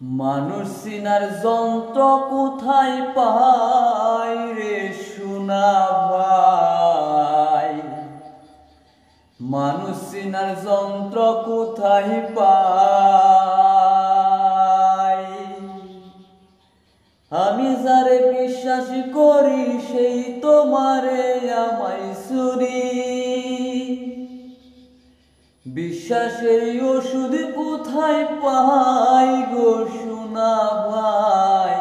মানুষ চিনার যন্ত্র কোথায় পাই রে সোনা ভাই, মানুষ চিনার যন্ত্র কোথায় পাই। আমি যারে বিশ্বাস করি সেই তোমারে আমায় চুরি, বিশ্বাসের ওষুধ কোথায় পাই গো সোনা ভাই,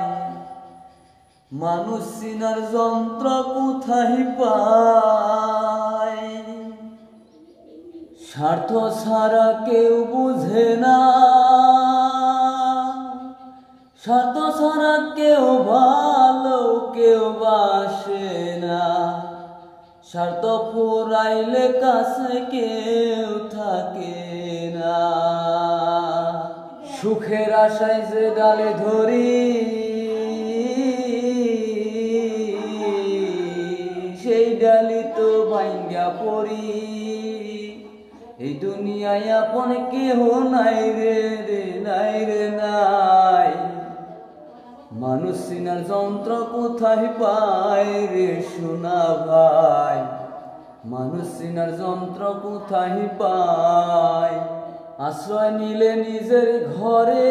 মানুষ চিনার যন্ত্র কোথায় পাই। স্বার্থ ছাড়া কেউ বুঝে না, স্বার্থ ছাড়া কেউ ভালো কেউ বাসে না, স্বার্থ ফুরাইলে কাছে কেউ থাকে না। সুখের আশায় যে ডালে ধরি সেই ডালি তো ভাঙ্গা পড়ি, এই দুনিয়ায় আপন কেহ নাই রে নাই রে নাই। মানুষ চিনার যন্ত্র কোথায় পায় রে সোনা ভাই, মানুষ চিনার যন্ত্র কোথায় পায়। আশ্রয় নিলে নিজের ঘরে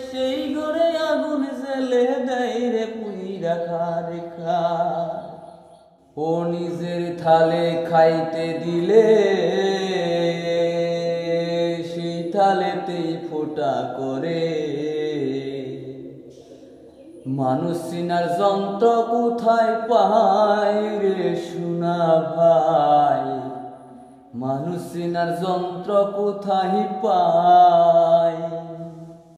সেই ঘরে আগুন জ্বেলে দেয় রে পুইরা রেখা, ও নিজের থালে খাইতে দিলে সেই থালেতেই ফোঁটা করে। মানুষ চিনার যন্ত্র কোথায় পাই রে সোনা ভাই, মানুষ চিনার যন্ত্র কোথায় পাই।